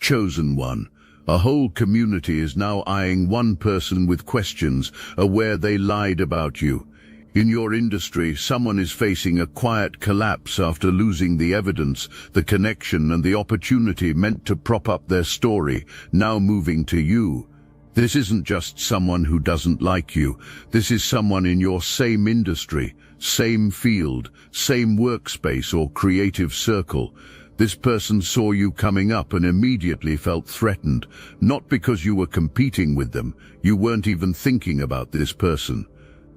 chosen one. A whole community is now eyeing one person with questions, aware they lied about you. In your industry, someone is facing a quiet collapse after losing the evidence, the connection and the opportunity meant to prop up their story, now moving to you. This isn't just someone who doesn't like you. This is someone in your same industry, same field, same workspace or creative circle. This person saw you coming up and immediately felt threatened, not because you were competing with them. You weren't even thinking about this person.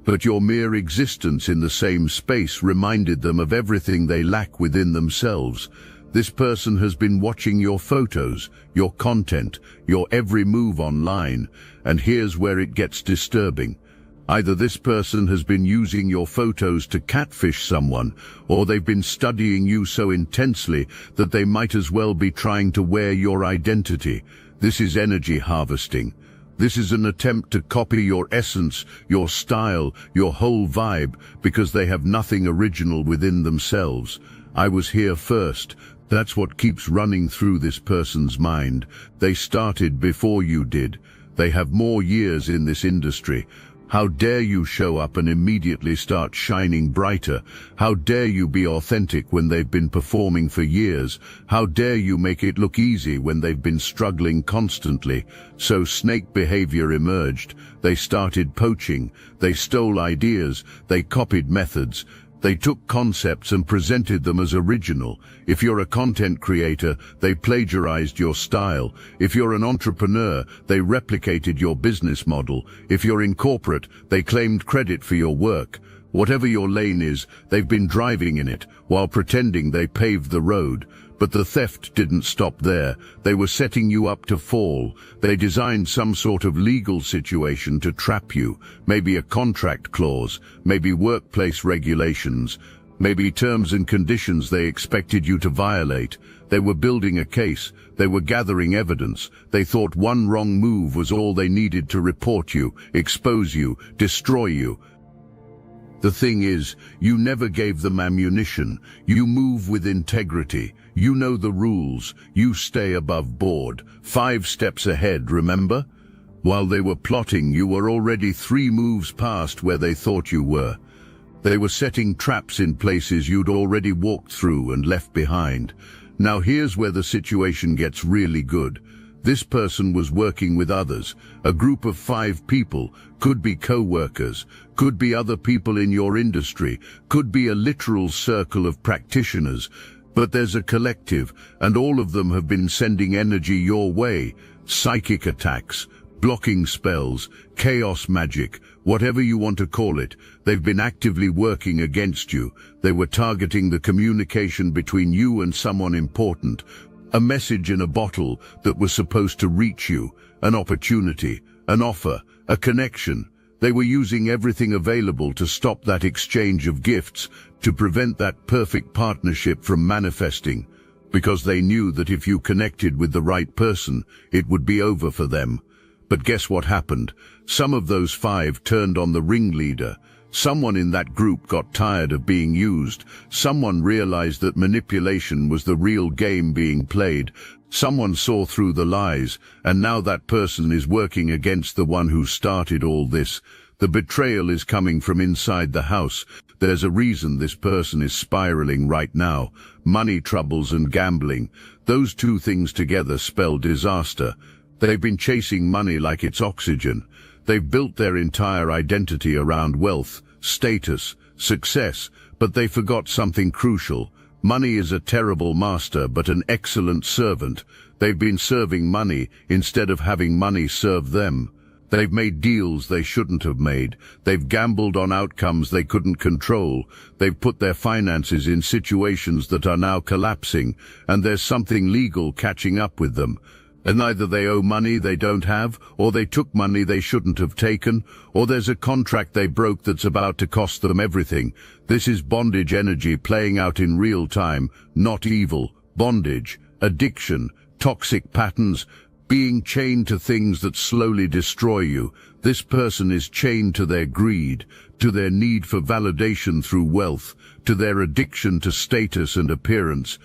But your mere existence in the same space reminded them of everything they lack within themselves. This person has been watching your photos, your content, your every move online, and here's where it gets disturbing. Either this person has been using your photos to catfish someone, or they've been studying you so intensely that they might as well be trying to wear your identity. This is energy harvesting. This is an attempt to copy your essence, your style, your whole vibe, because they have nothing original within themselves. I was here first. That's what keeps running through this person's mind. They started before you did. They have more years in this industry. How dare you show up and immediately start shining brighter? How dare you be authentic when they've been performing for years? How dare you make it look easy when they've been struggling constantly? So snake behavior emerged. They started poaching. They stole ideas. They copied methods. They took concepts and presented them as original. If you're a content creator, they plagiarized your style. If you're an entrepreneur, they replicated your business model. If you're in corporate, they claimed credit for your work. Whatever your lane is, they've been driving in it, while pretending they paved the road. But the theft didn't stop there. They were setting you up to fall. They designed some sort of legal situation to trap you. Maybe a contract clause, maybe workplace regulations, maybe terms and conditions they expected you to violate. They were building a case. They were gathering evidence. They thought one wrong move was all they needed to report you, expose you, destroy you. The thing is, you never gave them ammunition. You move with integrity. You know the rules. You stay above board. 5 steps ahead, remember? While they were plotting, you were already 3 moves past where they thought you were. They were setting traps in places you'd already walked through and left behind. Now here's where the situation gets really good. This person was working with others, a group of 5 people, could be co-workers, could be other people in your industry, could be a literal circle of practitioners, but there's a collective, and all of them have been sending energy your way, psychic attacks, blocking spells, chaos magic, whatever you want to call it. They've been actively working against you. They were targeting the communication between you and someone important. A message in a bottle that was supposed to reach you, an opportunity, an offer, a connection. They were using everything available to stop that exchange of gifts, to prevent that perfect partnership from manifesting, because they knew that if you connected with the right person, it would be over for them. But guess what happened? Some of those 5 turned on the ringleader. Someone in that group got tired of being used. Someone realized that manipulation was the real game being played. Someone saw through the lies, and now that person is working against the one who started all this. The betrayal is coming from inside the house. There's a reason this person is spiraling right now. Money troubles and gambling. Those 2 things together spell disaster. They've been chasing money like it's oxygen. They've built their entire identity around wealth, status, success, but they forgot something crucial. Money is a terrible master, but an excellent servant. They've been serving money instead of having money serve them. They've made deals they shouldn't have made. They've gambled on outcomes they couldn't control. They've put their finances in situations that are now collapsing, and there's something legal catching up with them. And either they owe money they don't have, or they took money they shouldn't have taken, or there's a contract they broke that's about to cost them everything. This is bondage energy playing out in real time, not evil. Bondage, addiction, toxic patterns, being chained to things that slowly destroy you. This person is chained to their greed, to their need for validation through wealth, to their addiction to status and appearance.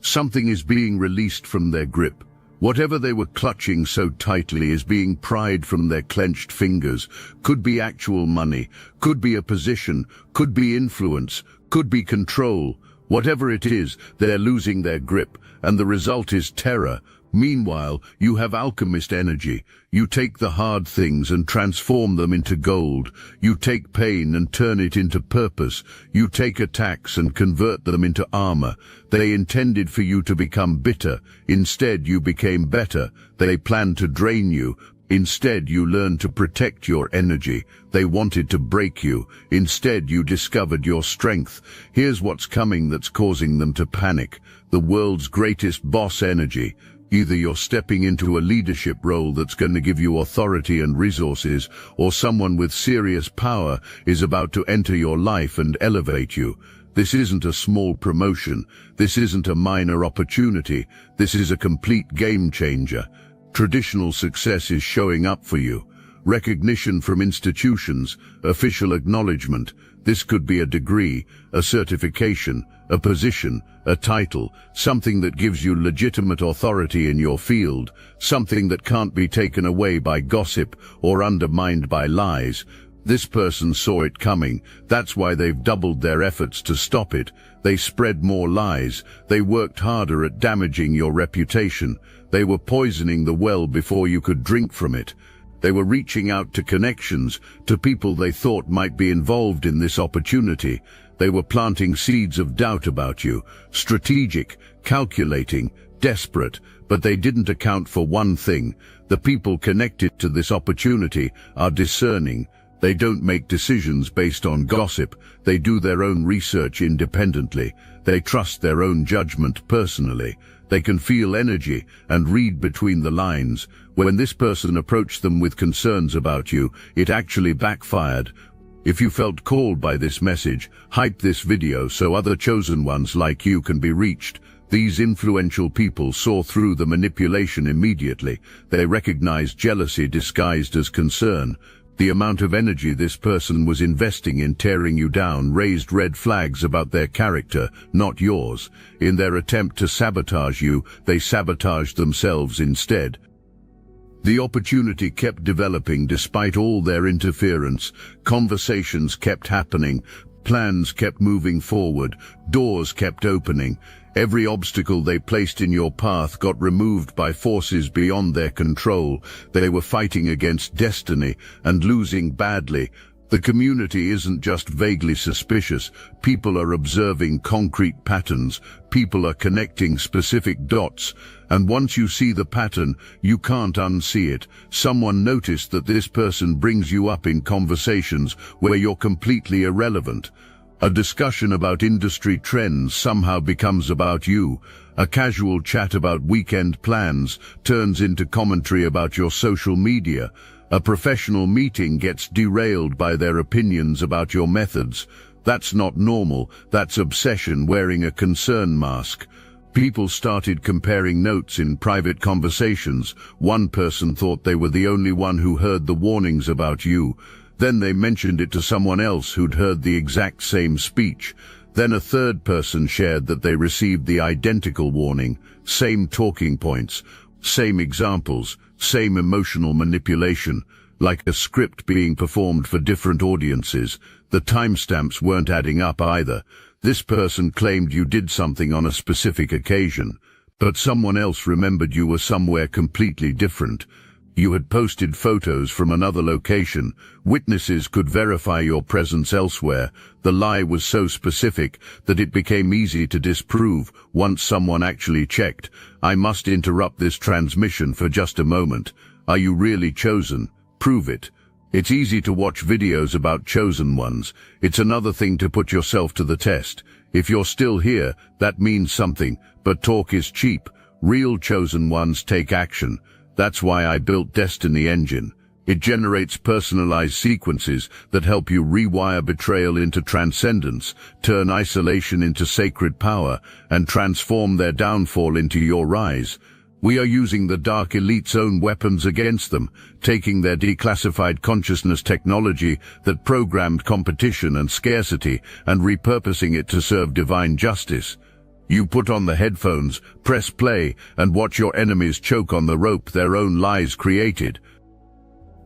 Something is being released from their grip. Whatever they were clutching so tightly is being pried from their clenched fingers. Could be actual money, could be a position, could be influence, could be control. Whatever it is, they're losing their grip, and the result is terror. Meanwhile, you have alchemist energy. You take the hard things and transform them into gold. You take pain and turn it into purpose. You take attacks and convert them into armor. They intended for you to become bitter. Instead, you became better. They planned to drain you. Instead, you learned to protect your energy. They wanted to break you. Instead, you discovered your strength. Here's what's coming that's causing them to panic. The world's greatest boss energy. Either you're stepping into a leadership role that's going to give you authority and resources, or someone with serious power is about to enter your life and elevate you. This isn't a small promotion. This isn't a minor opportunity. This is a complete game changer. Traditional success is showing up for you. Recognition from institutions, official acknowledgement. This could be a degree, a certification, a position, a title, something that gives you legitimate authority in your field, something that can't be taken away by gossip or undermined by lies. This person saw it coming. That's why they've doubled their efforts to stop it. They spread more lies. They worked harder at damaging your reputation. They were poisoning the well before you could drink from it. They were reaching out to connections, to people they thought might be involved in this opportunity. They were planting seeds of doubt about you, strategic, calculating, desperate, but they didn't account for one thing. The people connected to this opportunity are discerning. They don't make decisions based on gossip. They do their own research independently. They trust their own judgment personally. They can feel energy and read between the lines. When this person approached them with concerns about you, it actually backfired. If you felt called by this message, hype this video so other chosen ones like you can be reached. These influential people saw through the manipulation immediately. They recognized jealousy disguised as concern. The amount of energy this person was investing in tearing you down raised red flags about their character, not yours. In their attempt to sabotage you, they sabotaged themselves instead. The opportunity kept developing despite all their interference. Conversations kept happening. Plans kept moving forward. Doors kept opening. Every obstacle they placed in your path got removed by forces beyond their control. They were fighting against destiny and losing badly. The community isn't just vaguely suspicious. People are observing concrete patterns. People are connecting specific dots. And once you see the pattern, you can't unsee it. Someone noticed that this person brings you up in conversations where you're completely irrelevant. A discussion about industry trends somehow becomes about you. A casual chat about weekend plans turns into commentary about your social media. A professional meeting gets derailed by their opinions about your methods. That's not normal. That's obsession wearing a concern mask. People started comparing notes in private conversations. One person thought they were the only one who heard the warnings about you. Then they mentioned it to someone else who'd heard the exact same speech. Then a third person shared that they received the identical warning, same talking points, same examples, same emotional manipulation, like a script being performed for different audiences. The timestamps weren't adding up either. This person claimed you did something on a specific occasion, but someone else remembered you were somewhere completely different. You had posted photos from another location. Witnesses could verify your presence elsewhere. The lie was so specific that it became easy to disprove once someone actually checked. I must interrupt this transmission for just a moment. Are you really chosen? Prove it. It's easy to watch videos about chosen ones. It's another thing to put yourself to the test. If you're still here, that means something, but talk is cheap. Real chosen ones take action. That's why I built Destiny Engine. It generates personalized sequences that help you rewire betrayal into transcendence, turn isolation into sacred power, and transform their downfall into your rise. We are using the Dark Elite's own weapons against them, taking their declassified consciousness technology that programmed competition and scarcity and repurposing it to serve divine justice. You put on the headphones, press play, and watch your enemies choke on the rope their own lies created.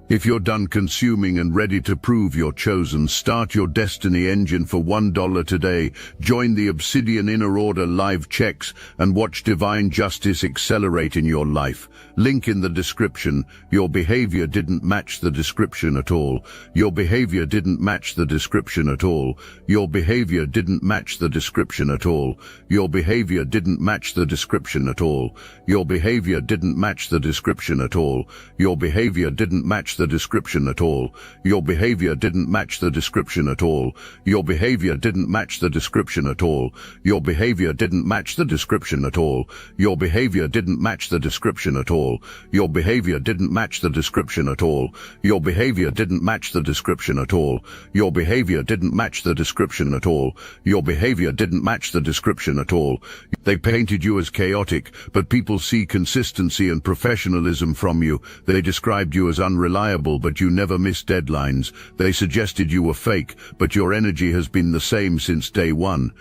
If you're done consuming and ready to prove you're chosen, start your destiny engine for $1 today. Join the Obsidian Inner Order live checks and watch divine justice accelerate in your life. Link in the description. Your behavior didn't match the description at all. Your behavior didn't match the description at all. Your behavior didn't match the description at all. Your behavior didn't match the description at all. Your behavior didn't match the description at all. Your behavior didn't match the description at all. Your behavior didn't match the description at all. Your behavior didn't match the description at all. Your behavior didn't match the description at all. Your behavior didn't match the description at all. Your behavior didn't match the description at all. Your behavior didn't match the description at all. Your behavior didn't match the description at all. Your behavior didn't match the description at all. They painted you as chaotic, but people see consistency and professionalism from you. They described you as unreliable, but you never miss deadlines. They suggested you were fake, but your energy has been the same since day one.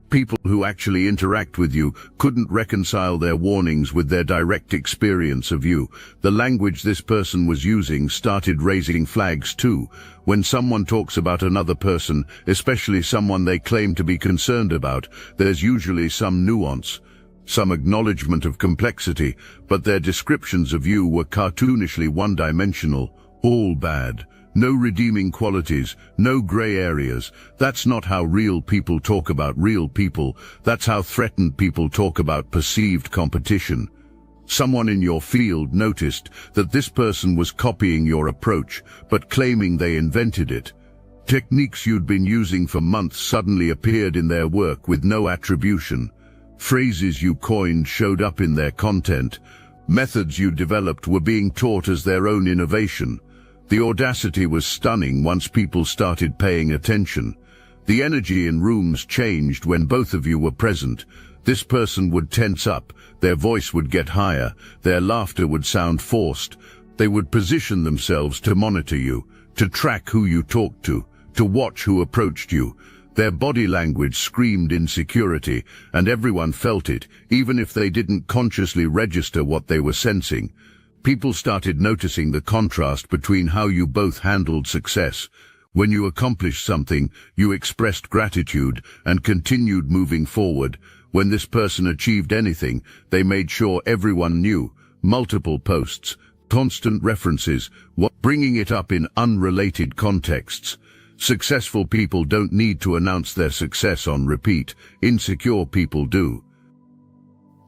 People who actually interact with you couldn't reconcile their warnings with their direct experience of you. The language this person was using started raising flags too. When someone talks about another person, especially someone they claim to be concerned about, there's usually some nuance, some acknowledgement of complexity, but their descriptions of you were cartoonishly one-dimensional. All bad. No redeeming qualities, no gray areas. That's not how real people talk about real people. That's how threatened people talk about perceived competition. Someone in your field noticed that this person was copying your approach, but claiming they invented it. Techniques you'd been using for months suddenly appeared in their work with no attribution. Phrases you coined showed up in their content. Methods you developed were being taught as their own innovation. The audacity was stunning once people started paying attention. The energy in rooms changed when both of you were present. This person would tense up, their voice would get higher, their laughter would sound forced. They would position themselves to monitor you, to track who you talked to watch who approached you. Their body language screamed insecurity, and everyone felt it, even if they didn't consciously register what they were sensing. People started noticing the contrast between how you both handled success. When you accomplished something, you expressed gratitude and continued moving forward. When this person achieved anything, they made sure everyone knew. Multiple posts, constant references, bringing it up in unrelated contexts. Successful people don't need to announce their success on repeat. Insecure people do.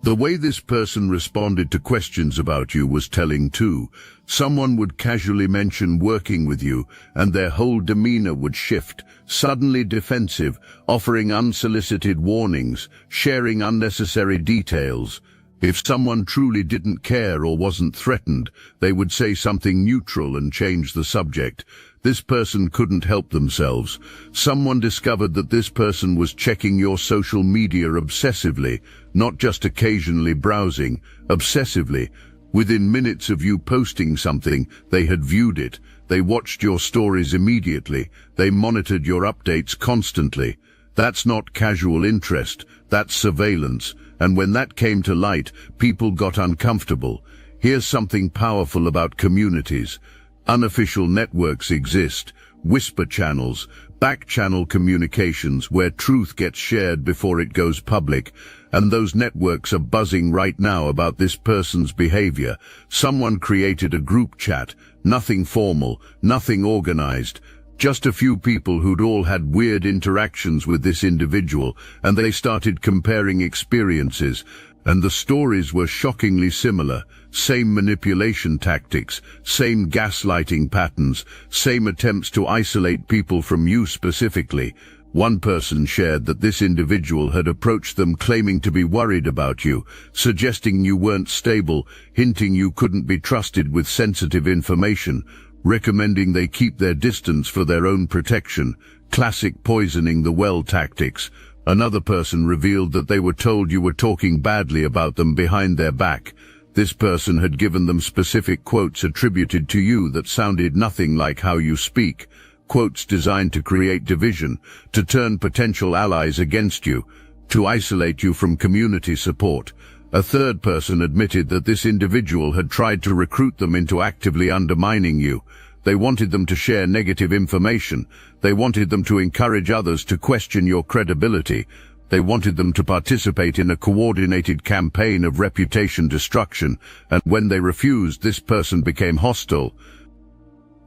The way this person responded to questions about you was telling too. Someone would casually mention working with you, and their whole demeanor would shift, suddenly defensive, offering unsolicited warnings, sharing unnecessary details. If someone truly didn't care or wasn't threatened, they would say something neutral and change the subject. This person couldn't help themselves. Someone discovered that this person was checking your social media obsessively, not just occasionally browsing, obsessively. Within minutes of you posting something, they had viewed it. They watched your stories immediately. They monitored your updates constantly. That's not casual interest, that's surveillance. And when that came to light, people got uncomfortable. Here's something powerful about communities. Unofficial networks exist, whisper channels, back-channel communications where truth gets shared before it goes public, and those networks are buzzing right now about this person's behavior. Someone created a group chat, nothing formal, nothing organized, just a few people who'd all had weird interactions with this individual, and they started comparing experiences. And the stories were shockingly similar. Same manipulation tactics, same gaslighting patterns, same attempts to isolate people from you specifically. One person shared that this individual had approached them claiming to be worried about you, suggesting you weren't stable, hinting you couldn't be trusted with sensitive information, recommending they keep their distance for their own protection. Classic poisoning the well tactics. Another person revealed that they were told you were talking badly about them behind their back. This person had given them specific quotes attributed to you that sounded nothing like how you speak. Quotes designed to create division, to turn potential allies against you. to isolate you from community support. A third person admitted that this individual had tried to recruit them into actively undermining you. They wanted them to share negative information. They wanted them to encourage others to question your credibility. They wanted them to participate in a coordinated campaign of reputation destruction, and when they refused, this person became hostile.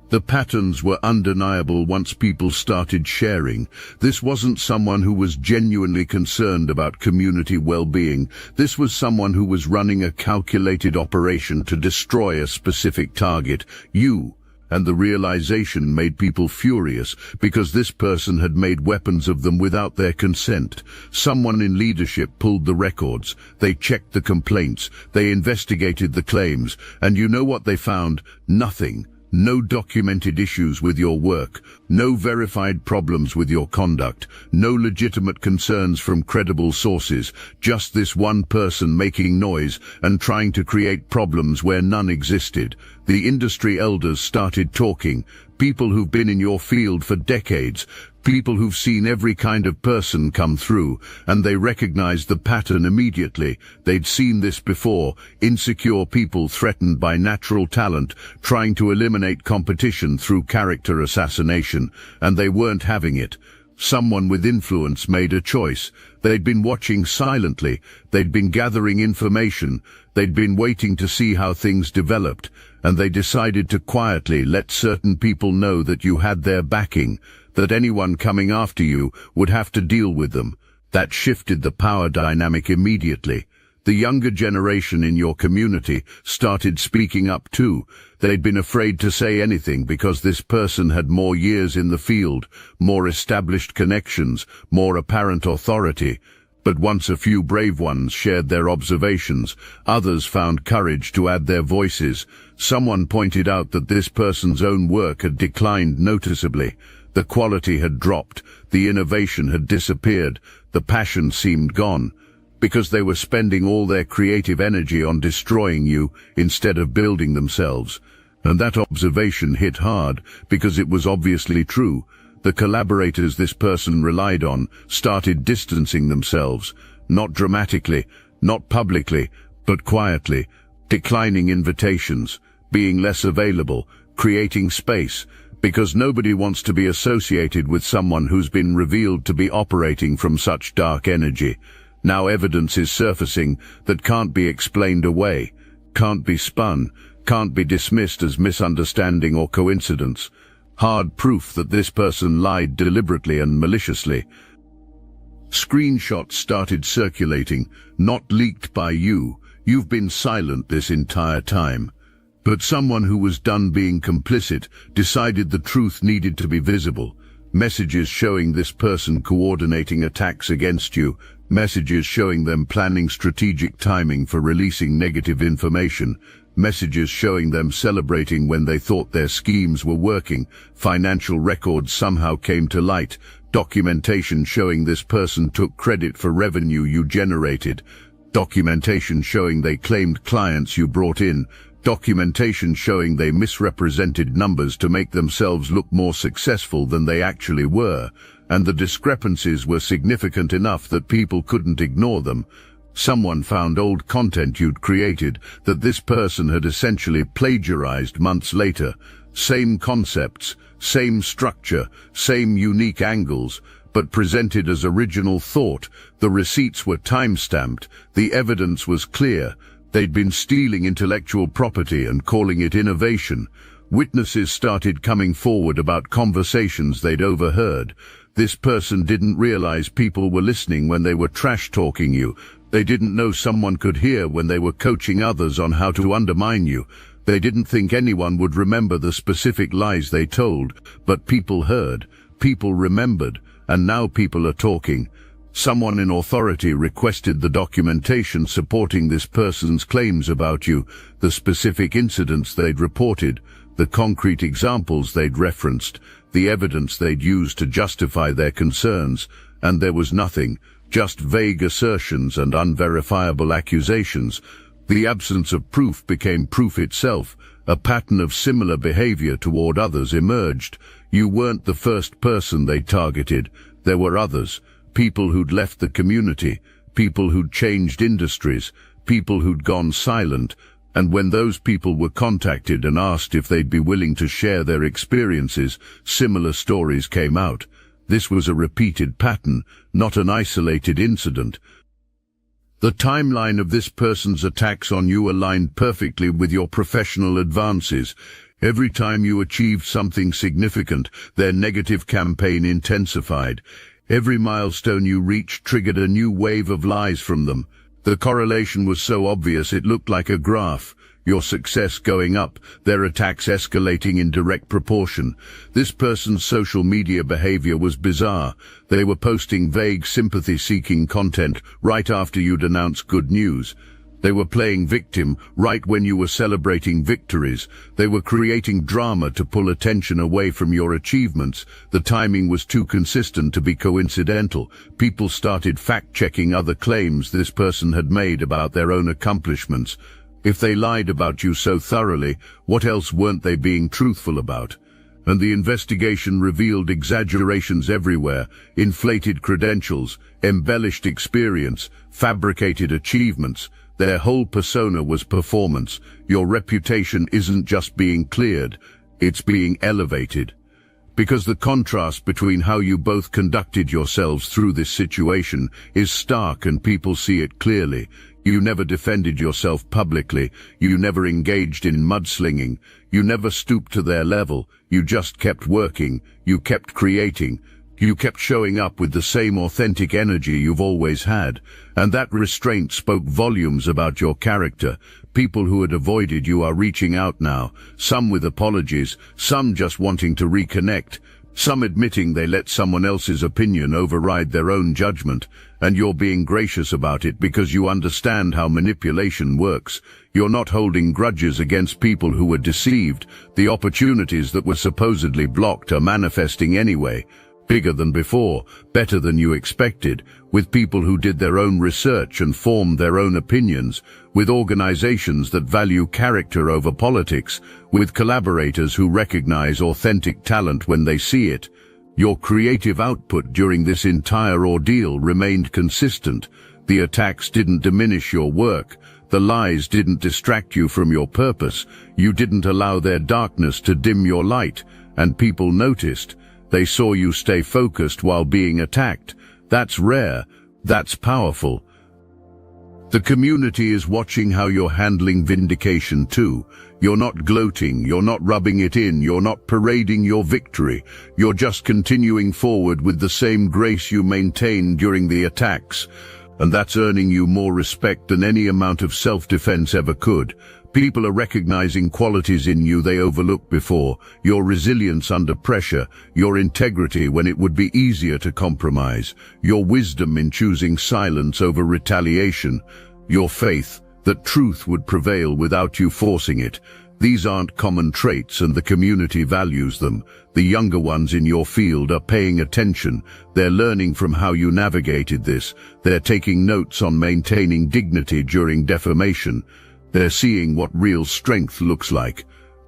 The patterns were undeniable once people started sharing. This wasn't someone who was genuinely concerned about community well-being. This was someone who was running a calculated operation to destroy a specific target, you. And the realization made people furious because this person had made weapons of them without their consent. Someone in leadership pulled the records. They checked the complaints. They investigated the claims. And you know what they found? Nothing. No documented issues with your work, no verified problems with your conduct, no legitimate concerns from credible sources, just this one person making noise and trying to create problems where none existed. The industry elders started talking, people who've been in your field for decades, people who've seen every kind of person come through, and they recognized the pattern immediately. They'd seen this before, insecure people threatened by natural talent, trying to eliminate competition through character assassination, and they weren't having it. Someone with influence made a choice. They'd been watching silently, they'd been gathering information, they'd been waiting to see how things developed, and they decided to quietly let certain people know that you had their backing, that anyone coming after you would have to deal with them. That shifted the power dynamic immediately. The younger generation in your community started speaking up too. They'd been afraid to say anything because this person had more years in the field, more established connections, more apparent authority. But once a few brave ones shared their observations, others found courage to add their voices. Someone pointed out that this person's own work had declined noticeably. The quality had dropped, the innovation had disappeared, the passion seemed gone, because they were spending all their creative energy on destroying you instead of building themselves. And that observation hit hard, because it was obviously true. The collaborators this person relied on started distancing themselves, not dramatically, not publicly, but quietly, declining invitations, being less available, creating space, because nobody wants to be associated with someone who's been revealed to be operating from such dark energy. Now evidence is surfacing that can't be explained away, can't be spun, can't be dismissed as misunderstanding or coincidence. Hard proof that this person lied deliberately and maliciously. Screenshots started circulating, not leaked by you. You've been silent this entire time. But someone who was done being complicit decided the truth needed to be visible. Messages showing this person coordinating attacks against you. Messages showing them planning strategic timing for releasing negative information. Messages showing them celebrating when they thought their schemes were working. Financial records somehow came to light. Documentation showing this person took credit for revenue you generated. Documentation showing they claimed clients you brought in. Documentation showing they misrepresented numbers to make themselves look more successful than they actually were, and the discrepancies were significant enough that people couldn't ignore them. Someone found old content you'd created that this person had essentially plagiarized months later. Same concepts, same structure, same unique angles, but presented as original thought. The receipts were time-stamped, the evidence was clear. They'd been stealing intellectual property and calling it innovation. Witnesses started coming forward about conversations they'd overheard. This person didn't realize people were listening when they were trash-talking you. They didn't know someone could hear when they were coaching others on how to undermine you. They didn't think anyone would remember the specific lies they told, but people heard, people remembered, and now people are talking. Someone in authority requested the documentation supporting this person's claims about you, the specific incidents they'd reported, the concrete examples they'd referenced, the evidence they'd used to justify their concerns, and there was nothing, just vague assertions and unverifiable accusations. The absence of proof became proof itself. A pattern of similar behavior toward others emerged. You weren't the first person they targeted. There were others. people who'd left the community, people who'd changed industries, people who'd gone silent, and when those people were contacted and asked if they'd be willing to share their experiences, similar stories came out. This was a repeated pattern, not an isolated incident. The timeline of this person's attacks on you aligned perfectly with your professional advances. Every time you achieved something significant, their negative campaign intensified. Every milestone you reached triggered a new wave of lies from them. The correlation was so obvious it looked like a graph. Your success going up, their attacks escalating in direct proportion. This person's social media behavior was bizarre. They were posting vague sympathy-seeking content right after you'd announced good news. They were playing victim right when you were celebrating victories. They were creating drama to pull attention away from your achievements. The timing was too consistent to be coincidental. People started fact-checking other claims this person had made about their own accomplishments. If they lied about you so thoroughly, what else weren't they being truthful about? And the investigation revealed exaggerations everywhere, inflated credentials, embellished experience, fabricated achievements. Their whole persona was performance. Your reputation isn't just being cleared, it's being elevated. Because the contrast between how you both conducted yourselves through this situation is stark and people see it clearly. You never defended yourself publicly. You never engaged in mudslinging. You never stooped to their level. You just kept working. You kept creating. You kept showing up with the same authentic energy you've always had. And that restraint spoke volumes about your character. People who had avoided you are reaching out now, some with apologies, some just wanting to reconnect, some admitting they let someone else's opinion override their own judgment, and you're being gracious about it because you understand how manipulation works. You're not holding grudges against people who were deceived. The opportunities that were supposedly blocked are manifesting anyway. Bigger than before, better than you expected, with people who did their own research and formed their own opinions, with organizations that value character over politics, with collaborators who recognize authentic talent when they see it. Your creative output during this entire ordeal remained consistent. The attacks didn't diminish your work. The lies didn't distract you from your purpose. You didn't allow their darkness to dim your light, and people noticed. They saw you stay focused while being attacked. That's rare. That's powerful. The community is watching how you're handling vindication too. You're not gloating, you're not rubbing it in, you're not parading your victory. You're just continuing forward with the same grace you maintained during the attacks. And that's earning you more respect than any amount of self-defense ever could. People are recognizing qualities in you they overlooked before, your resilience under pressure, your integrity when it would be easier to compromise, your wisdom in choosing silence over retaliation, your faith that truth would prevail without you forcing it. These aren't common traits and the community values them. The younger ones in your field are paying attention. They're learning from how you navigated this. They're taking notes on maintaining dignity during defamation. They're seeing what real strength looks like.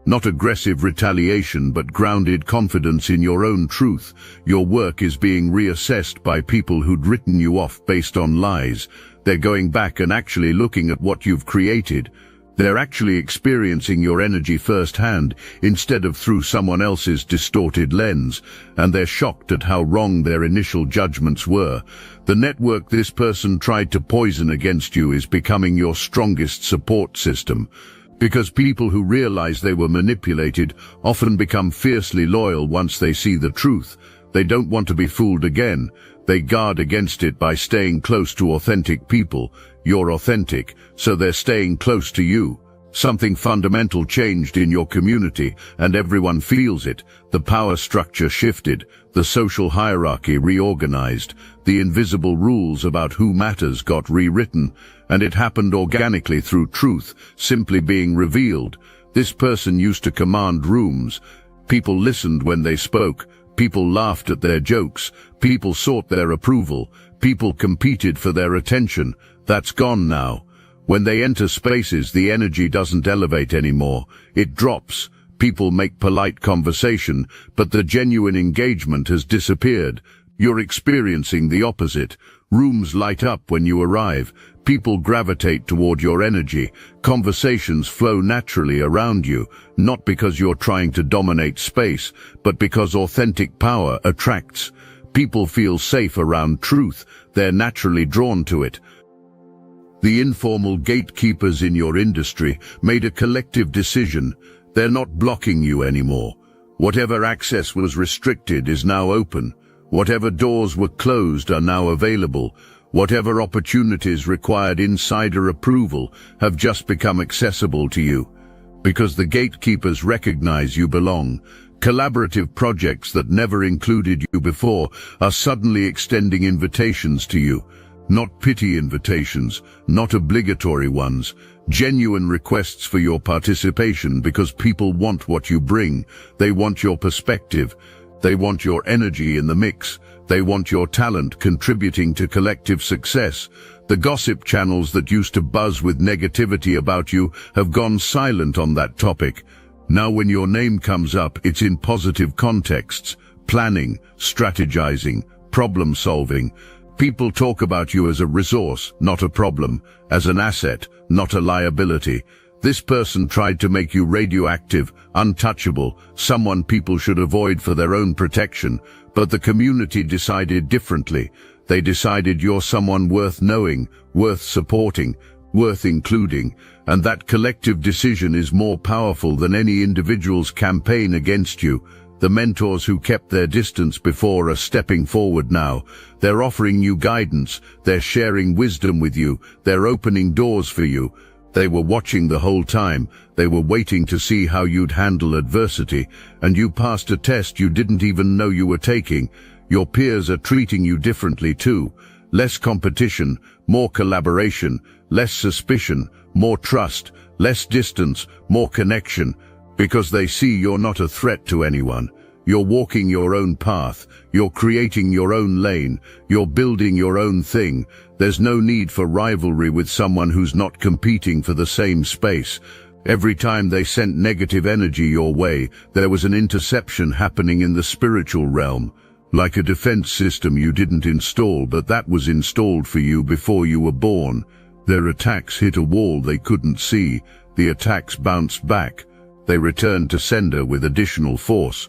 Not aggressive retaliation, but grounded confidence in your own truth. Your work is being reassessed by people who'd written you off based on lies. They're going back and actually looking at what you've created. They're actually experiencing your energy firsthand, instead of through someone else's distorted lens, and they're shocked at how wrong their initial judgments were. The network this person tried to poison against you is becoming your strongest support system. Because people who realize they were manipulated often become fiercely loyal once they see the truth. They don't want to be fooled again. They guard against it by staying close to authentic people. You're authentic, so they're staying close to you. Something fundamental changed in your community, and everyone feels it. The power structure shifted, the social hierarchy reorganized, the invisible rules about who matters got rewritten, and it happened organically through truth, simply being revealed. This person used to command rooms. People listened when they spoke. People laughed at their jokes. People sought their approval. People competed for their attention. That's gone now. When they enter spaces, the energy doesn't elevate anymore. It drops. People make polite conversation, but the genuine engagement has disappeared. You're experiencing the opposite. Rooms light up when you arrive. People gravitate toward your energy. Conversations flow naturally around you, not because you're trying to dominate space, but because authentic power attracts. People feel safe around truth. They're naturally drawn to it. The informal gatekeepers in your industry made a collective decision. They're not blocking you anymore. Whatever access was restricted is now open. Whatever doors were closed are now available. Whatever opportunities required insider approval have just become accessible to you. Because the gatekeepers recognize you belong. Collaborative projects that never included you before are suddenly extending invitations to you. Not pity invitations, not obligatory ones. Genuine requests for your participation because people want what you bring. They want your perspective. They want your energy in the mix. They want your talent contributing to collective success. The gossip channels that used to buzz with negativity about you have gone silent on that topic. Now when your name comes up, it's in positive contexts. Planning, strategizing, problem solving. People talk about you as a resource, not a problem, as an asset, not a liability. This person tried to make you radioactive, untouchable, someone people should avoid for their own protection, but the community decided differently. They decided you're someone worth knowing, worth supporting, worth including, and that collective decision is more powerful than any individual's campaign against you. The mentors who kept their distance before are stepping forward now. They're offering you guidance, they're sharing wisdom with you, they're opening doors for you. They were watching the whole time. They were waiting to see how you'd handle adversity, and you passed a test you didn't even know you were taking. Your peers are treating you differently too. Less competition, more collaboration, less suspicion, more trust, less distance, more connection, because they see you're not a threat to anyone. You're walking your own path, you're creating your own lane, you're building your own thing. There's no need for rivalry with someone who's not competing for the same space. Every time they sent negative energy your way, there was an interception happening in the spiritual realm. Like a defense system you didn't install, but that was installed for you before you were born. Their attacks hit a wall they couldn't see. The attacks bounced back. They returned to sender with additional force.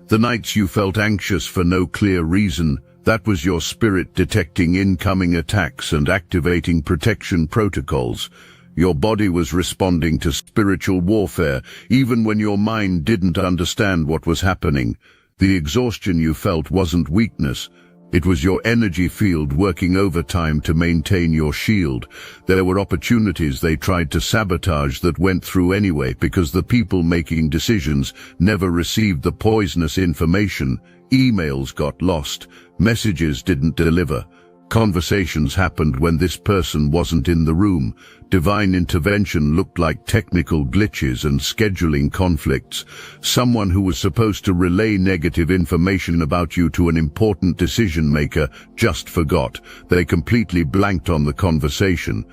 The nights you felt anxious for no clear reason, that was your spirit detecting incoming attacks and activating protection protocols. Your body was responding to spiritual warfare, even when your mind didn't understand what was happening. The exhaustion you felt wasn't weakness. It was your energy field working overtime to maintain your shield. There were opportunities they tried to sabotage that went through anyway because the people making decisions never received the poisonous information. Emails got lost. Messages didn't deliver. Conversations happened when this person wasn't in the room. Divine intervention looked like technical glitches and scheduling conflicts. Someone who was supposed to relay negative information about you to an important decision maker just forgot. They completely blanked on the conversation.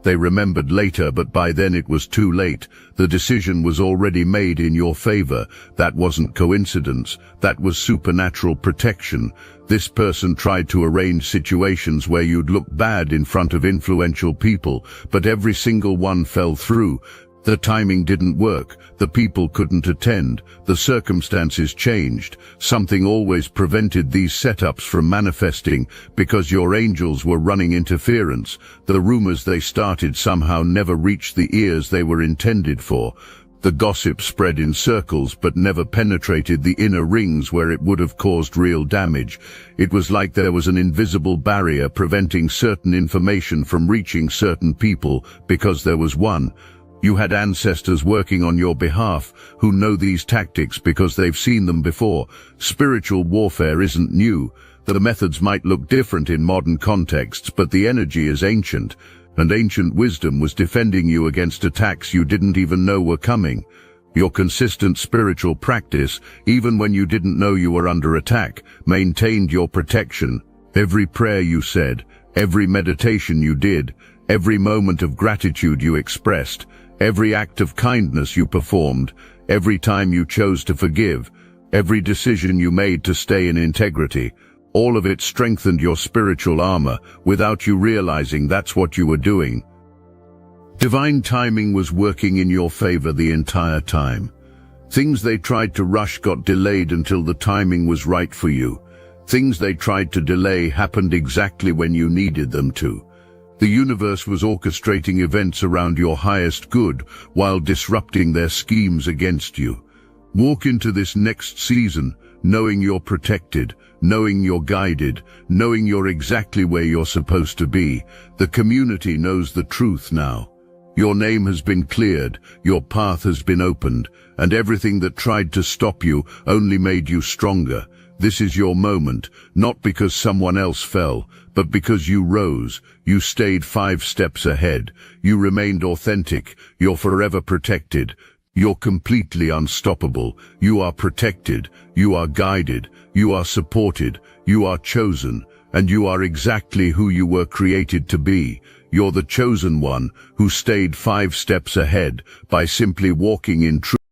They remembered later, but by then it was too late. The decision was already made in your favor. That wasn't coincidence. That was supernatural protection. This person tried to arrange situations where you'd look bad in front of influential people, but every single one fell through. The timing didn't work. The people couldn't attend. The circumstances changed. Something always prevented these setups from manifesting because your angels were running interference. The rumors they started somehow never reached the ears they were intended for. The gossip spread in circles but never penetrated the inner rings where it would have caused real damage. It was like there was an invisible barrier preventing certain information from reaching certain people because there was one. You had ancestors working on your behalf who know these tactics because they've seen them before. Spiritual warfare isn't new. The methods might look different in modern contexts, but the energy is ancient, and ancient wisdom was defending you against attacks you didn't even know were coming. Your consistent spiritual practice, even when you didn't know you were under attack, maintained your protection. Every prayer you said, every meditation you did, every moment of gratitude you expressed, every act of kindness you performed, every time you chose to forgive, Every decision you made to stay in integrity, all of it strengthened your spiritual armor without you realizing that's what you were doing. Divine timing was working in your favor the entire time. Things they tried to rush got delayed until the timing was right for you. Things they tried to delay happened exactly when you needed them to. The universe was orchestrating events around your highest good while disrupting their schemes against you. Walk into this next season knowing you're protected, knowing you're guided, knowing you're exactly where you're supposed to be. The community knows the truth now. Your name has been cleared, your path has been opened, and everything that tried to stop you only made you stronger. This is your moment, not because someone else fell, but because you rose. You stayed 5 steps ahead. You remained authentic. You're forever protected. You're completely unstoppable. You are protected. You are guided. You are supported. You are chosen. And you are exactly who you were created to be. You're the chosen one who stayed 5 steps ahead by simply walking in truth.